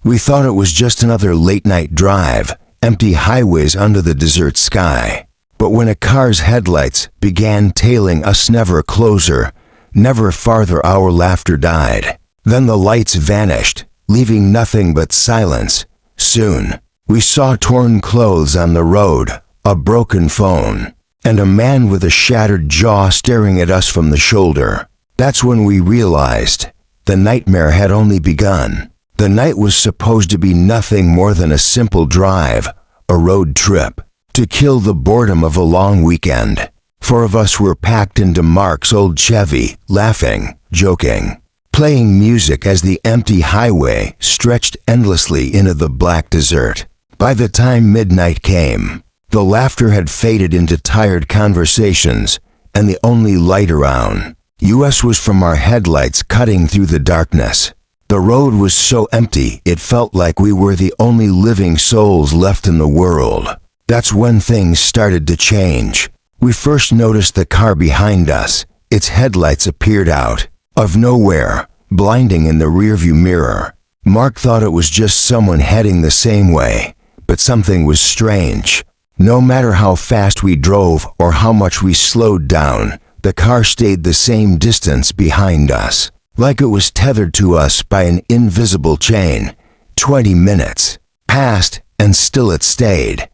We thought it was just another late-night drive, empty highways under the desert sky. But when a car's headlights began tailing us never closer, never farther, our laughter died. Then the lights vanished, leaving nothing but silence. Soon, we saw torn clothes on the road, a broken phone, and a man with a shattered jaw staring at us from the shoulder. That's when we realized the nightmare had only begun. The night was supposed to be nothing more than a simple drive, a road trip, to kill the boredom of a long weekend. 4 of us were packed into Mark's old Chevy, laughing, joking, playing music as the empty highway stretched endlessly into the black desert. By the time midnight came, the laughter had faded into tired conversations, and the only light around us was from our headlights cutting through the darkness. The road was so empty it felt like we were the only living souls left in the world. That's when things started to change. We first noticed the car behind us. Its headlights appeared out of nowhere, blinding in the rearview mirror. Mark thought it was just someone heading the same way, but something was strange. No matter how fast we drove or how much we slowed down, the car stayed the same distance behind us, like it was tethered to us by an invisible chain. 20 minutes passed, and still it stayed.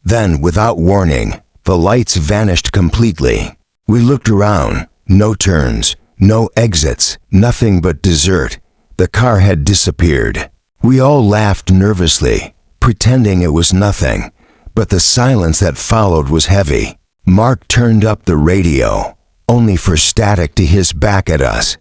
Then, without warning, the lights vanished completely. We looked around. No turns, no exits, nothing but desert. The car had disappeared. We all laughed nervously, pretending it was nothing, but the silence that followed was heavy. Mark turned up the radio, only for static to hiss back at us.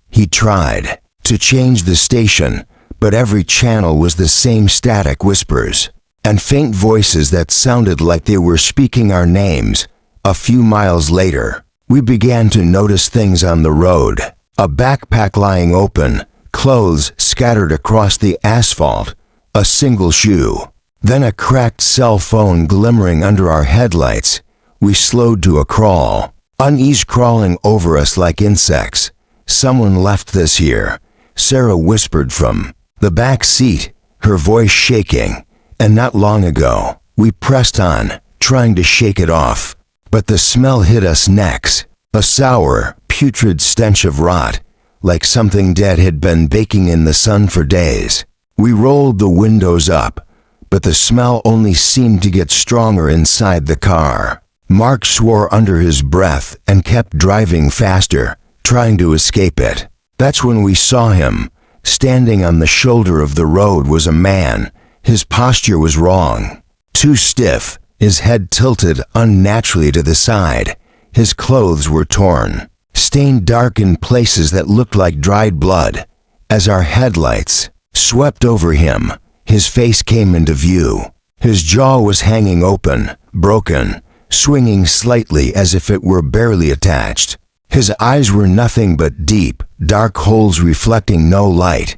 He tried to change the station, but every channel was the same static whispers and faint voices that sounded like they were speaking our names. A few miles later, we began to notice things on the road. A backpack lying open, clothes scattered across the asphalt, a single shoe. Then a cracked cell phone glimmering under our headlights. We slowed to a crawl, unease crawling over us like insects. "Someone left this here," Sarah whispered from the back seat, her voice shaking. And not long ago, we pressed on, trying to shake it off. But the smell hit us next, a sour, putrid stench of rot, like something dead had been baking in the sun for days. We rolled the windows up, but the smell only seemed to get stronger inside the car. Mark swore under his breath and kept driving faster, trying to escape it. That's when we saw him. Standing on the shoulder of the road was a man. His posture was wrong, too stiff, his head tilted unnaturally to the side. His clothes were torn, stained dark in places that looked like dried blood. As our headlights swept over him, his face came into view. His jaw was hanging open, broken, swinging slightly as if it were barely attached. His eyes were nothing but deep, dark holes reflecting no light.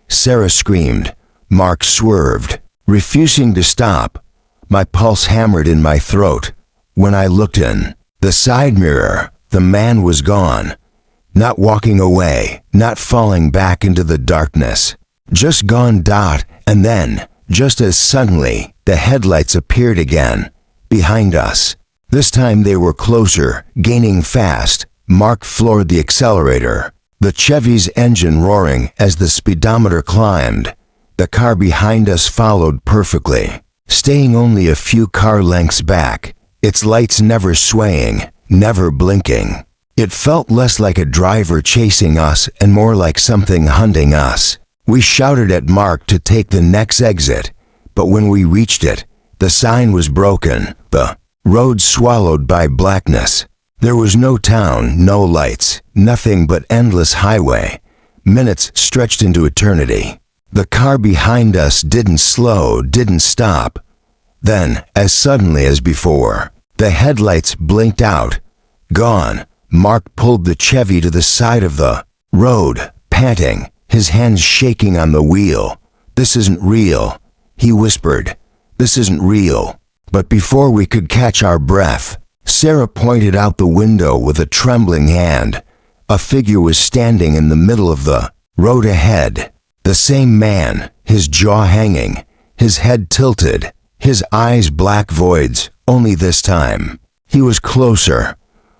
Sarah screamed. Mark swerved, refusing to stop. My pulse hammered in my throat. When I looked in the side mirror, the man was gone. Not walking away, not falling back into the darkness. Just gone. And then, just as suddenly, the headlights appeared again, behind us. This time they were closer, gaining fast. Mark floored the accelerator, the Chevy's engine roaring as the speedometer climbed. The car behind us followed perfectly, staying only a few car lengths back, its lights never swaying, never blinking. It felt less like a driver chasing us and more like something hunting us. We shouted at Mark to take the next exit, but when we reached it, the sign was broken, the road swallowed by blackness. There was no town, no lights, nothing but endless highway. Minutes stretched into eternity. The car behind us didn't slow, didn't stop. Then, as suddenly as before, the headlights blinked out. Gone. Mark pulled the Chevy to the side of the road, panting, his hands shaking on the wheel. "This isn't real," he whispered. "This isn't real." But before we could catch our breath, Sarah pointed out the window with a trembling hand. A figure was standing in the middle of the road ahead. The same man, his jaw hanging, his head tilted, his eyes black voids, only this time. He was closer.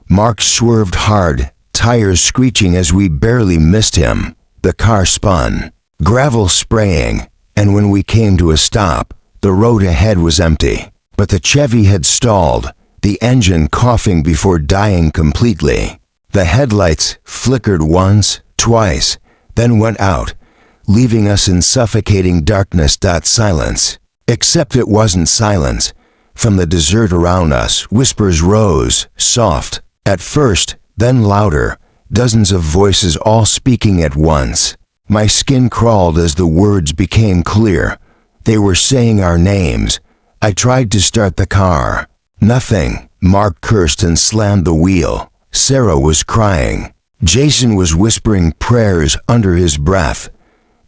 Mark swerved hard, tires screeching as we barely missed him. The car spun, gravel spraying, and when we came to a stop, the road ahead was empty. But the Chevy had stalled, the engine coughing before dying completely. The headlights flickered once, twice, then went out, leaving us in suffocating darkness. Silence. Except it wasn't silence. From the desert around us, whispers rose, soft, at first, then louder, dozens of voices all speaking at once. My skin crawled as the words became clear. They were saying our names. I tried to start the car. Nothing. Mark cursed and slammed the wheel. Sarah was crying. Jason was whispering prayers under his breath.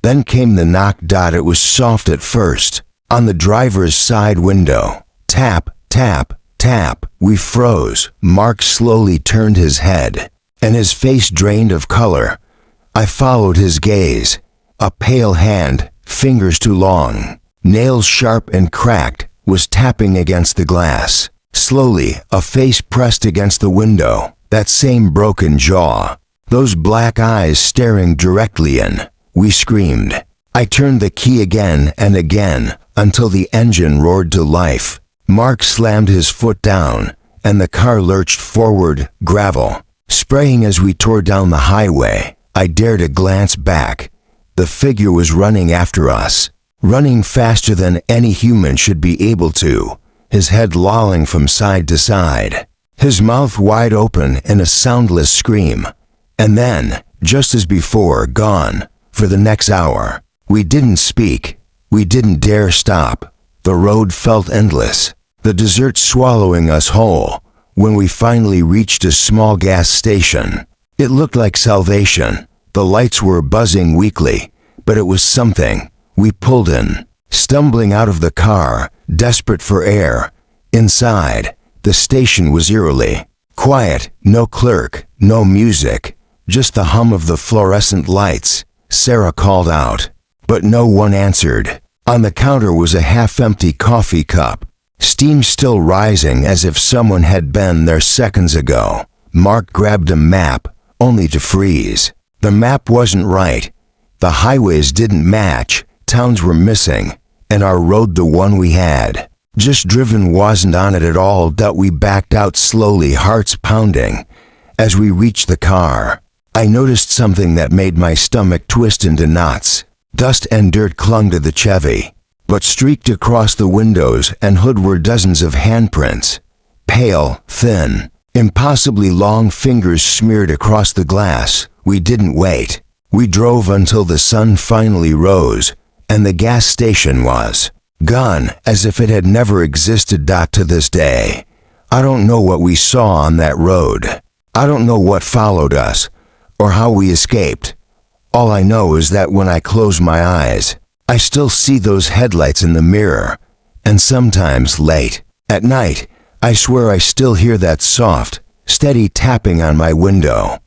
Then came the knock. It was soft at first. On the driver's side window. Tap, tap, tap. We froze. Mark slowly turned his head, and his face drained of color. I followed his gaze. A pale hand, fingers too long, nails sharp and cracked, was tapping against the glass. Slowly, a face pressed against the window, that same broken jaw, those black eyes staring directly in. We screamed. I turned the key again and again until the engine roared to life. Mark slammed his foot down, and the car lurched forward, gravel spraying as we tore down the highway. I dared a glance back. The figure was running after us, running faster than any human should be able to, his head lolling from side to side, his mouth wide open in a soundless scream. And then, just as before, gone. For the next hour, we didn't speak. We didn't dare stop. The road felt endless, the desert swallowing us whole. When we finally reached a small gas station, it looked like salvation. The lights were buzzing weakly, but it was something. We pulled in, stumbling out of the car, desperate for air. Inside, the station was eerily quiet. No clerk, no music, just the hum of the fluorescent lights. Sarah called out, but no one answered. On the counter was a half-empty coffee cup, steam still rising as if someone had been there seconds ago. Mark grabbed a map, only to freeze. The map wasn't right. The highways didn't match, towns were missing, and our road, the one we had just driven, wasn't on it at all. We backed out slowly, hearts pounding. As we reached the car, I noticed something that made my stomach twist into knots. Dust and dirt clung to the Chevy, but streaked across the windows and hood were dozens of handprints. Pale, thin, impossibly long fingers smeared across the glass. We didn't wait. We drove until the sun finally rose, and the gas station was gone, as if it had never existed. To this day, I don't know what we saw on that road. I don't know what followed us, or how we escaped. All I know is that when I close my eyes, I still see those headlights in the mirror, and sometimes late at night, I swear I still hear that soft, steady tapping on my window.